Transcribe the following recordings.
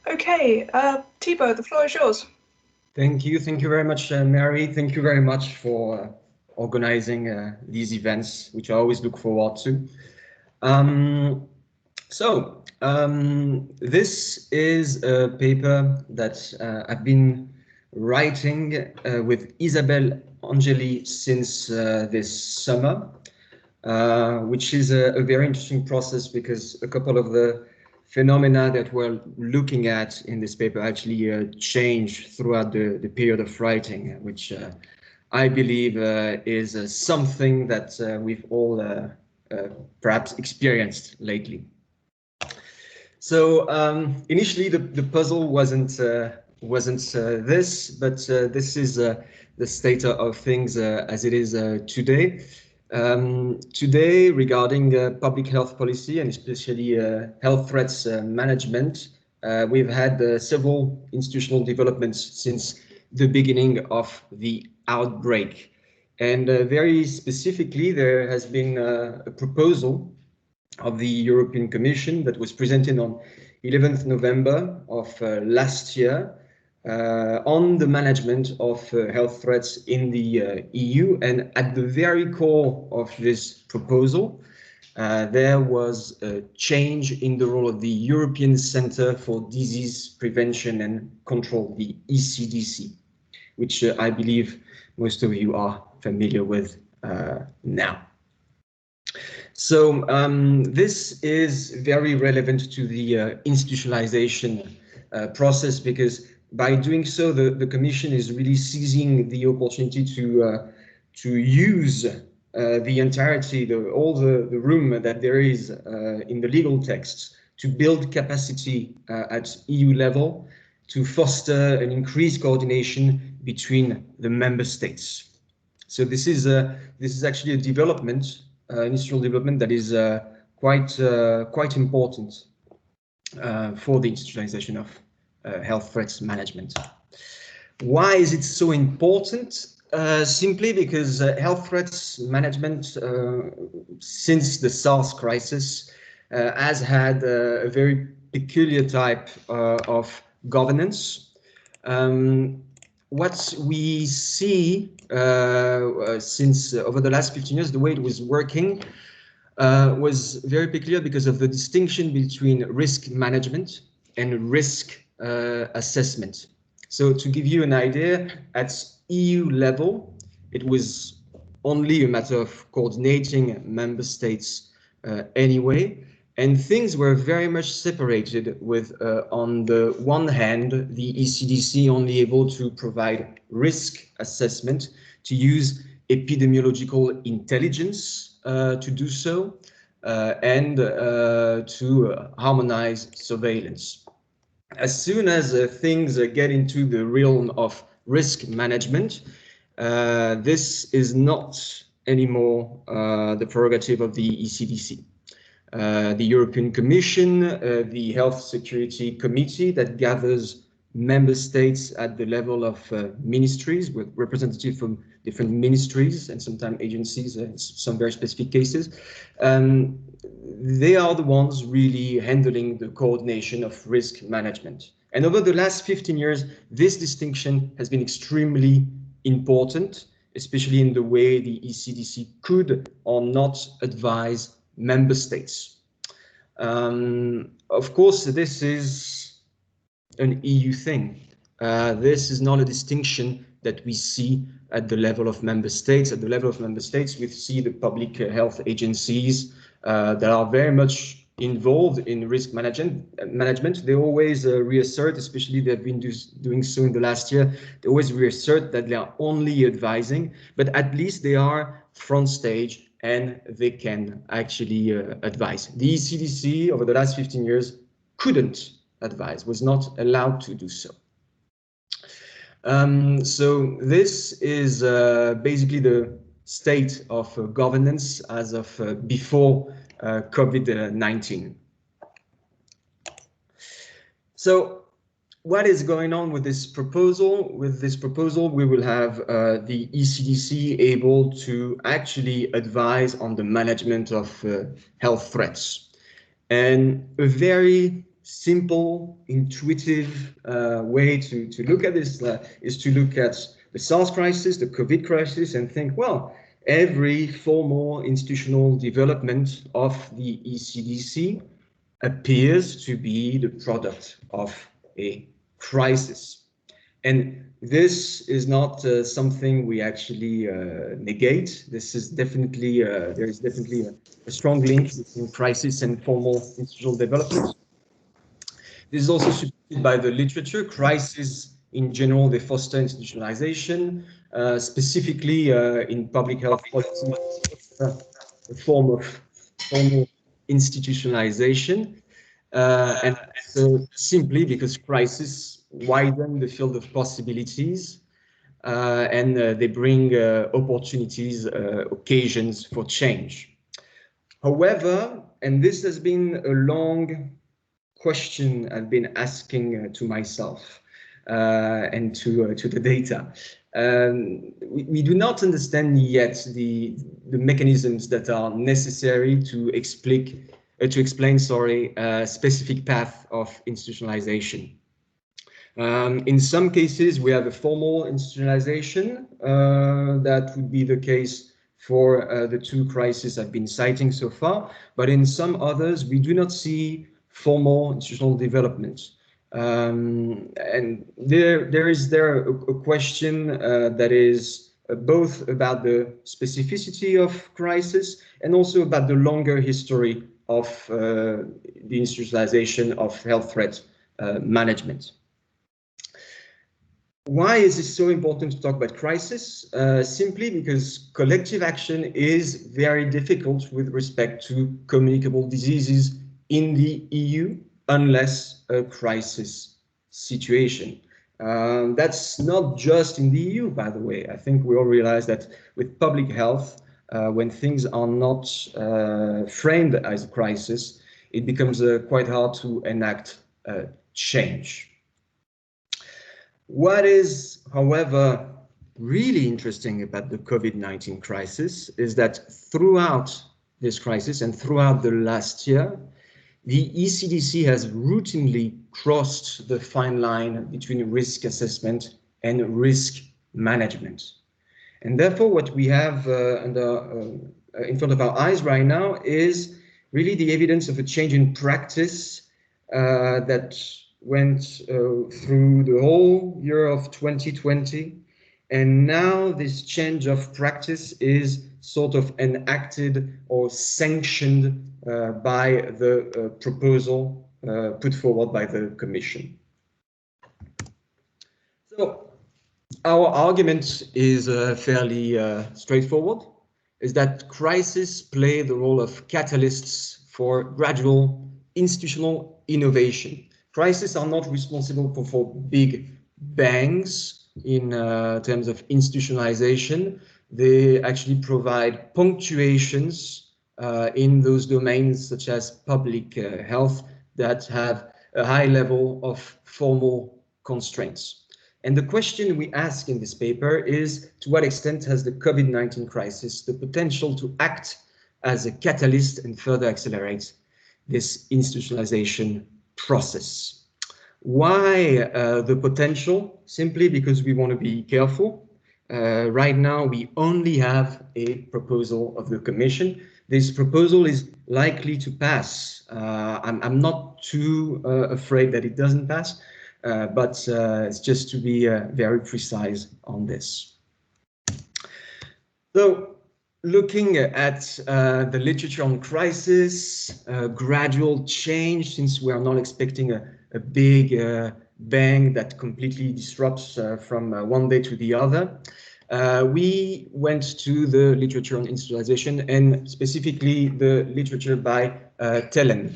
Okay, Thibaud, the floor is yours. Thank you very much, Mary. Thank you very much for organizing these events, which I always look forward to. Um, this is a paper that I've been writing with Isabelle Angeli since this summer, which is a very interesting process because a couple of the phenomena that we're looking at in this paper actually change throughout the period of writing, which I believe is something that we've all perhaps experienced lately. So initially the puzzle wasn't this, but this is the state of things as it is today. Today, regarding public health policy and especially health threats management, we've had several institutional developments since the beginning of the outbreak. And very specifically, there has been a proposal of the European Commission that was presented on 11th November of last year on the management of health threats in the EU. And at the very core of this proposal, there was a change in the role of the European Centre for Disease Prevention and Control, the ECDC, which I believe most of you are familiar with now. So this is very relevant to the institutionalization process, because by doing so, the Commission is really seizing the opportunity to use the entirety, all the room that there is in the legal texts to build capacity at EU level to foster an increased coordination between the member states. So this is actually a development, institutional development that is quite important for the institutionalization of health threats management. Why is it so important? Simply because health threats management since the SARS crisis has had a very peculiar type of governance. What we see since over the last 15 years, the way it was working was very peculiar because of the distinction between risk management and risk assessment. So to give you an idea, at EU level, it was only a matter of coordinating member states anyway, and things were very much separated with, on the one hand, the ECDC only able to provide risk assessment, to use epidemiological intelligence to do so, and to harmonize surveillance. As soon as things get into the realm of risk management, this is not anymore the prerogative of the ECDC. The European Commission, the Health Security Committee that gathers member states at the level of ministries with representatives from different ministries and sometimes agencies in some very specific cases. They are the ones really handling the coordination of risk management. And over the last 15 years, this distinction has been extremely important, especially in the way the ECDC could or not advise member states. Of course, this is an EU thing. This is not a distinction that we see at the level of member states. At the level of member states, we see the public health agencies that are very much involved in risk management. They always reassert, especially they've been doing so in the last year, they always reassert that they are only advising, but at least they are front stage and they can actually advise. The ECDC over the last 15 years couldn't advise, was not allowed to do so. So this is basically the state of governance as of before COVID-19. So what is going on with this proposal? With this proposal, we will have the ECDC able to actually advise on the management of health threats. And a very simple, intuitive way to look at this is to look at the SARS crisis, the COVID crisis, and think, well, every formal institutional development of the ECDC appears to be the product of a crisis. And this is not something we actually negate. This is definitely, there is definitely a strong link between crisis and formal institutional development. This is also supported by the literature. Crises in general, they foster institutionalization, specifically in public health policy, a form of formal institutionalization. And so simply because crises widen the field of possibilities and they bring opportunities, occasions for change. However, and this has been a long question I've been asking to myself and to the data. We do not understand yet the mechanisms that are necessary to explain specific path of institutionalization. In some cases, we have a formal institutionalization. That would be the case for the two crises I've been citing so far. But in some others, we do not see formal institutional development. And there is a question that is both about the specificity of crisis and also about the longer history of the institutionalization of health threat management. Why is it so important to talk about crisis? Simply because collective action is very difficult with respect to communicable diseases in the EU unless a crisis situation. That's not just in the EU, by the way. I think we all realize that with public health, when things are not framed as a crisis, it becomes quite hard to enact change. What is, however, really interesting about the COVID-19 crisis is that throughout this crisis and throughout the last year, the ECDC has routinely crossed the fine line between risk assessment and risk management. And therefore, what we have in front of our eyes right now is really the evidence of a change in practice that went through the whole year of 2020. And now this change of practice is sort of enacted or sanctioned by the proposal put forward by the Commission. So our argument is fairly straightforward, is that crises play the role of catalysts for gradual institutional innovation. Crises are not responsible for big bangs in terms of institutionalization. They actually provide punctuations in those domains such as public health that have a high level of formal constraints. And the question we ask in this paper is, to what extent has the COVID-19 crisis the potential to act as a catalyst and further accelerate this institutionalization process? Why the potential? Simply because we want to be careful. Right now, we only have a proposal of the Commission. This proposal is likely to pass. I'm not too afraid that it doesn't pass, but it's just to be very precise on this. So, looking at the literature on crisis, gradual change, since we are not expecting a big bang that completely disrupts from one day to the other. We went to the literature on institutionalization and specifically the literature by Tellen,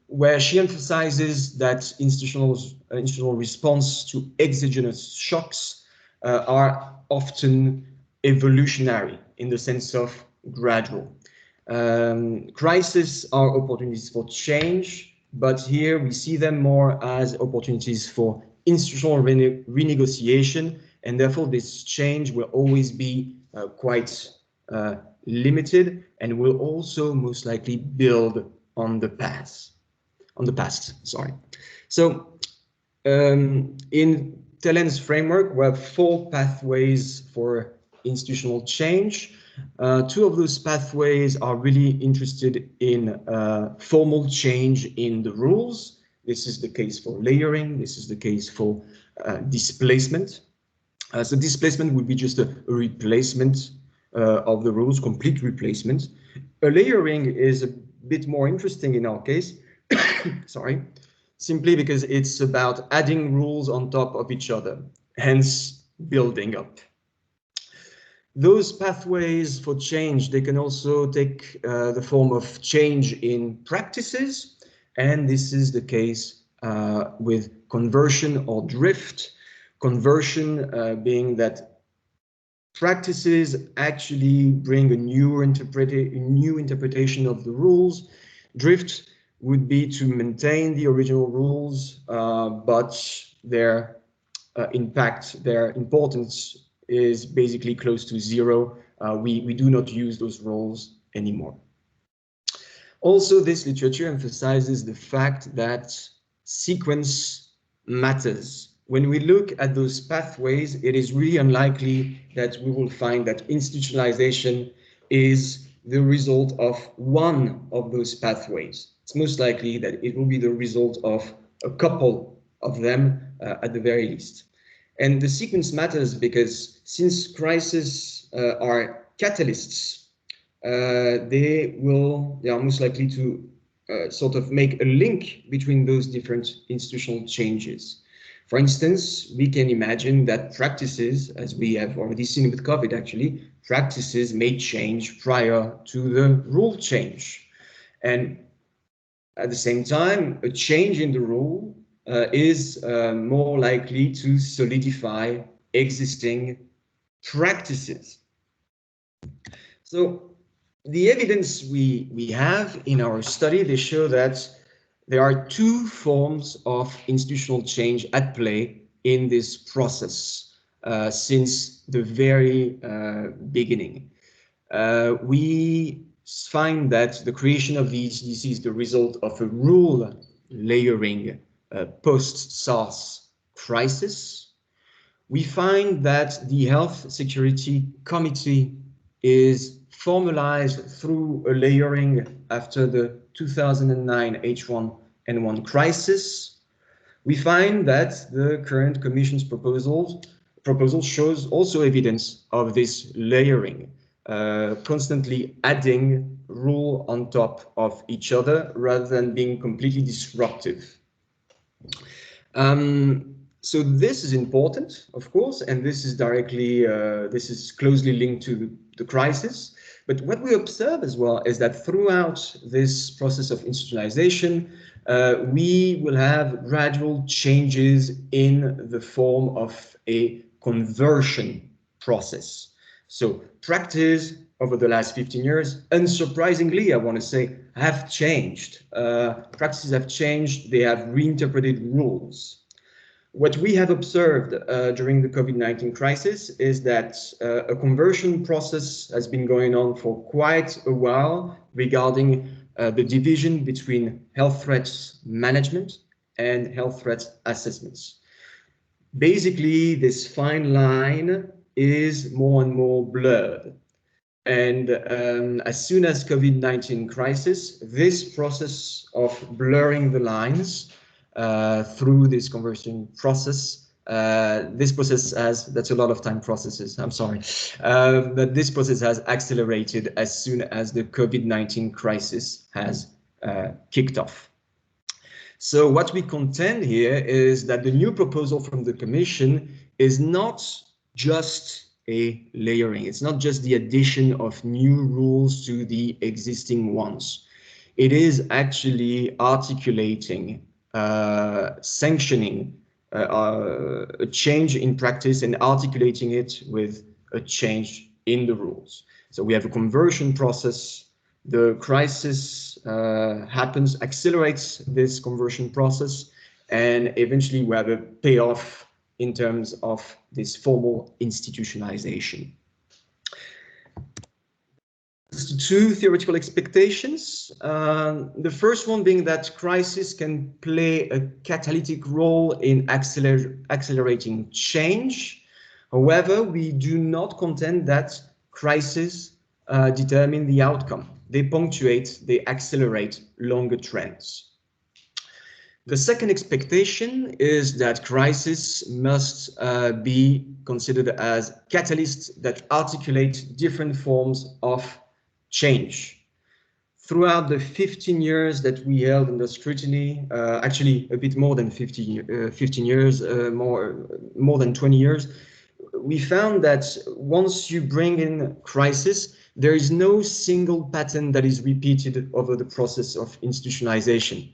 where she emphasizes that institutional response to exogenous shocks are often evolutionary in the sense of gradual. Crises are opportunities for change, but here we see them more as opportunities for institutional renegotiation, and therefore this change will always be quite limited and will also most likely build on the past. on the past. Sorry. So in Telen's framework, we have 4 pathways for institutional change. 2 of those pathways are really interested in formal change in the rules. This is the case for layering. This is the case for displacement. So displacement would be just a replacement of the rules, complete replacement. A layering is a bit more interesting in our case, sorry, simply because it's about adding rules on top of each other, hence building up. Those pathways for change, they can also take the form of change in practices, and this is the case with conversion or drift. Conversion being that practices actually bring a new interpretation of the rules. Drift would be to maintain the original rules, but their impact, their importance is basically close to zero. We do not use those rules anymore. Also, this literature emphasizes the fact that sequence matters. When we look at those pathways, it is really unlikely that we will find that institutionalization is the result of one of those pathways. It's most likely that it will be the result of a couple of them at the very least. And the sequence matters because since crises are catalysts, they are most likely to sort of make a link between those different institutional changes. For instance, we can imagine that practices, as we have already seen with COVID actually, practices may change prior to the rule change. And at the same time, a change in the rule is more likely to solidify existing practices. So the evidence we have in our study, they show that there are 2 forms of institutional change at play in this process since the very beginning. We find that the creation of the ECDC is the result of a rule layering post-SARS crisis. We find that the Health Security Committee is formalized through a layering after the 2009 H1N1 crisis. We find that the current Commission's proposal shows also evidence of this layering, constantly adding rule on top of each other rather than being completely disruptive. So this is important, of course, and this is closely linked to the crisis. But what we observe as well is that throughout this process of institutionalization, we will have gradual changes in the form of a conversion process. So practice over the last 15 years, unsurprisingly, I want to say, have changed. Practices have changed. They have reinterpreted rules. What we have observed during the COVID-19 crisis is that a conversion process has been going on for quite a while regarding the division between health threats management and health threats assessments. Basically, this fine line is more and more blurred. And as soon as COVID-19 crisis, this process of blurring the lines through this conversion process. That's a lot of time processes, I'm sorry. But this process has accelerated as soon as the COVID-19 crisis has kicked off. So what we contend here is that the new proposal from the Commission is not just a layering. It's not just the addition of new rules to the existing ones. It is actually articulating sanctioning a change in practice and articulating it with a change in the rules. So we have a conversion process. The crisis happens, accelerates this conversion process, and eventually we have a payoff in terms of this formal institutionalization. two theoretical expectations. The first one being that crisis can play a catalytic role in accelerating change. However, we do not contend that crises determine the outcome. They punctuate, they accelerate longer trends. The second expectation is that crisis must be considered as catalysts that articulate different forms of change. Throughout the 15 years that we held under scrutiny, actually a bit more than 15 years, more than 20 years, we found that once you bring in crisis, there is no single pattern that is repeated over the process of institutionalization.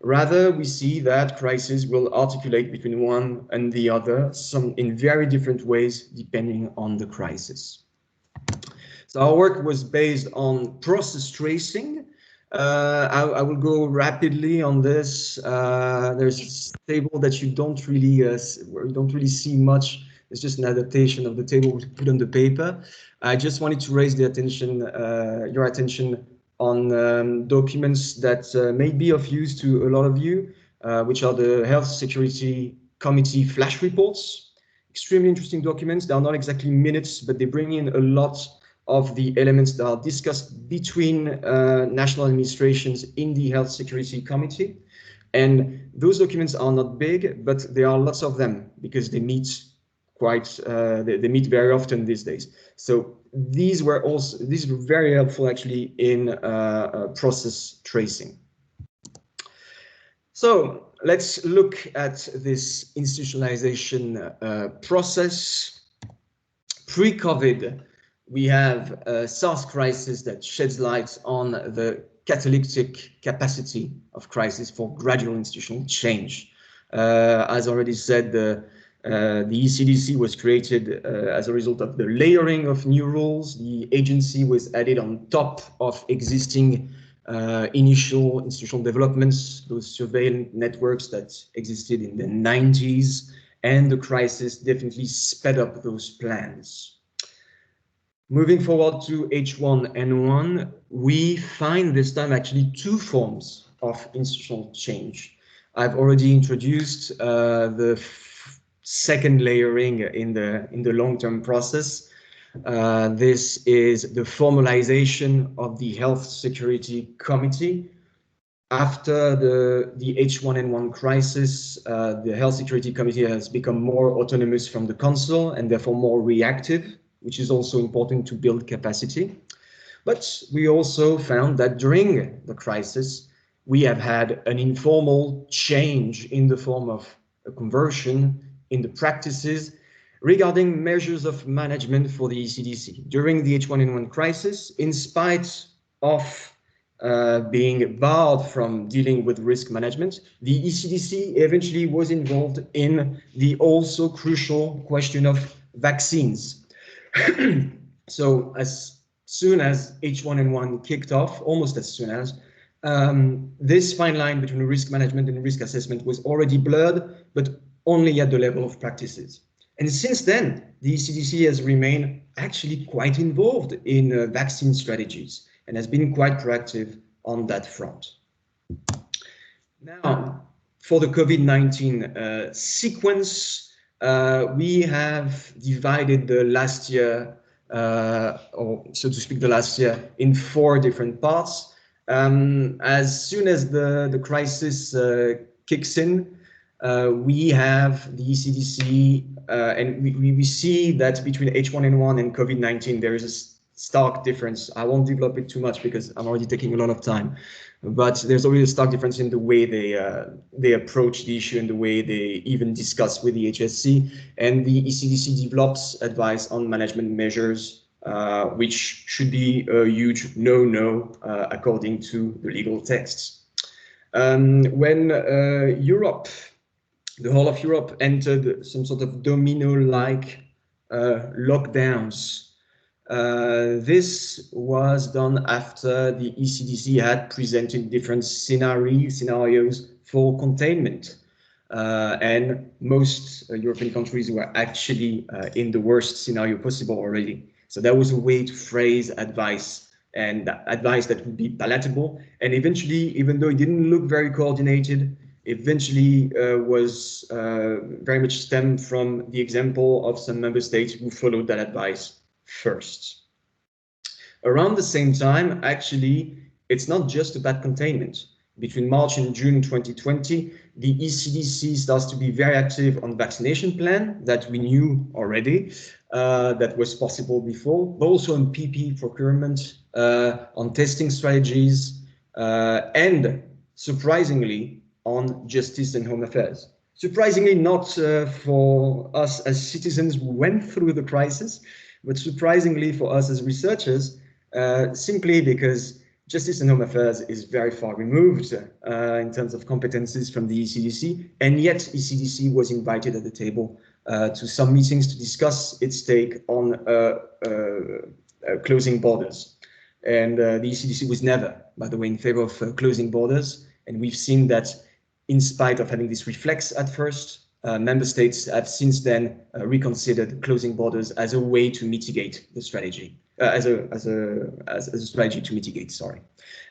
Rather, we see that crisis will articulate between one and the other, some in very different ways depending on the crisis. So our work was based on process tracing. I will go rapidly on this. There's a table that you don't really see much. It's just an adaptation of the table we put on the paper. I just wanted to raise the attention, your attention on documents that may be of use to a lot of you, which are the Health Security Committee flash reports. Extremely interesting documents. They are not exactly minutes, but they bring in a lot of the elements that are discussed between national administrations in the Health Security Committee. And those documents are not big, but there are lots of them because they meet they meet very often these days. So these were very helpful actually in process tracing. So let's look at this institutionalization process. Pre-COVID, we have a SARS crisis that sheds light on the catalytic capacity of crisis for gradual institutional change. As already said, the ECDC was created as a result of the layering of new rules. The agency was added on top of existing initial institutional developments, those surveillance networks that existed in the 90s, and the crisis definitely sped up those plans. Moving forward to H1N1, we find this time actually two forms of institutional change. I've already introduced the second layering in the long-term process. This is the formalization of the Health Security Committee. After the H1N1 crisis, the Health Security Committee has become more autonomous from the Council and therefore more reactive, which is also important to build capacity. But we also found that during the crisis, we have had an informal change in the form of a conversion in the practices regarding measures of management for the ECDC. During the H1N1 crisis, in spite of being barred from dealing with risk management, the ECDC eventually was involved in the also crucial question of vaccines. So as soon as H1N1 kicked off, almost as soon as, this fine line between risk management and risk assessment was already blurred, but only at the level of practices. And since then, the ECDC has remained actually quite involved in vaccine strategies and has been quite proactive on that front. Now, for the COVID-19 sequence, we have divided the last year, or so to speak, the last year in 4 different parts. As soon as the crisis kicks in, we have the ECDC, and we see that between H1N1 and COVID-19, there is a stark difference. I won't develop it too much because I'm already taking a lot of time, but there's already a stark difference in the way they approach the issue and the way they even discuss with the HSC. And the ECDC develops advice on management measures, which should be a huge no-no according to the legal texts. When Europe, the whole of Europe, entered some sort of domino-like lockdowns, this was done after the ECDC had presented different scenarios for containment. And most European countries were actually in the worst scenario possible already. So that was a way to phrase advice and advice that would be palatable. And eventually, even though it didn't look very coordinated, eventually was very much stemmed from the example of some member states who followed that advice first. Around the same time, actually, it's not just about containment. Between March and June 2020, the ECDC starts to be very active on vaccination plan that we knew already, that was possible before, but also on PPE procurement, on testing strategies, and surprisingly, on justice and home affairs. Surprisingly, not for us as citizens who went through the crisis, but surprisingly for us as researchers, simply because justice and home affairs is very far removed in terms of competencies from the ECDC, and yet ECDC was invited at the table to some meetings to discuss its take on closing borders. And the ECDC was never, by the way, in favor of closing borders. And we've seen that in spite of having this reflex at first, member states have since then reconsidered closing borders as a way to mitigate the strategy, as a strategy to mitigate, sorry.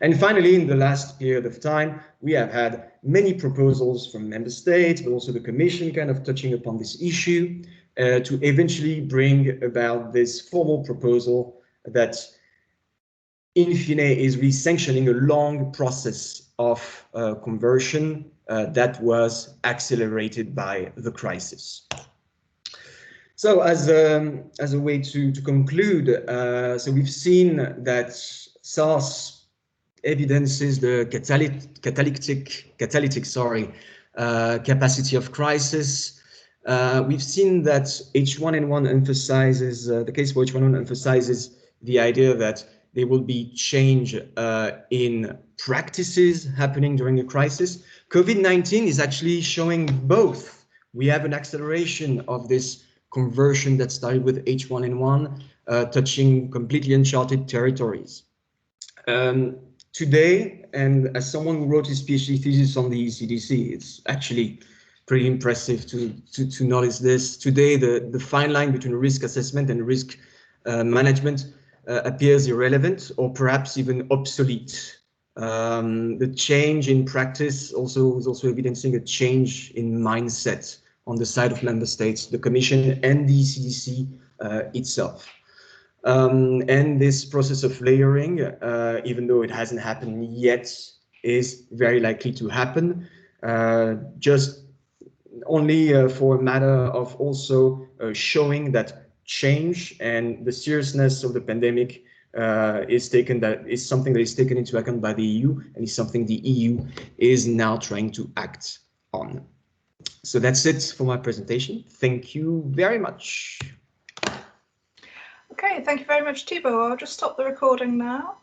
And finally, in the last period of time, we have had many proposals from member states, but also the Commission kind of touching upon this issue to eventually bring about this formal proposal that in fine is really sanctioning a long process of conversion that was accelerated by the crisis. So as a way to conclude, so we've seen that SARS evidences the catalytic capacity of crisis. We've seen that H1N1 emphasizes, the case for H1N1 emphasizes the idea that there will be change in practices happening during a crisis. COVID-19 is actually showing both. We have an acceleration of this conversion that started with H1N1, touching completely uncharted territories. Today, and as someone who wrote his PhD thesis on the ECDC, it's actually pretty impressive to notice this. Today, the fine line between risk assessment and risk management appears irrelevant or perhaps even obsolete. The change in practice is also evidencing a change in mindset on the side of member states, the Commission and the ECDC itself. And this process of layering, even though it hasn't happened yet, is very likely to happen, just only for a matter of also showing that change and the seriousness of the pandemic is something that is taken into account by the EU, and is something the EU is now trying to act on. So that's it for my presentation. Thank you very much. Okay, thank you very much, Thibaud. I'll just stop the recording now.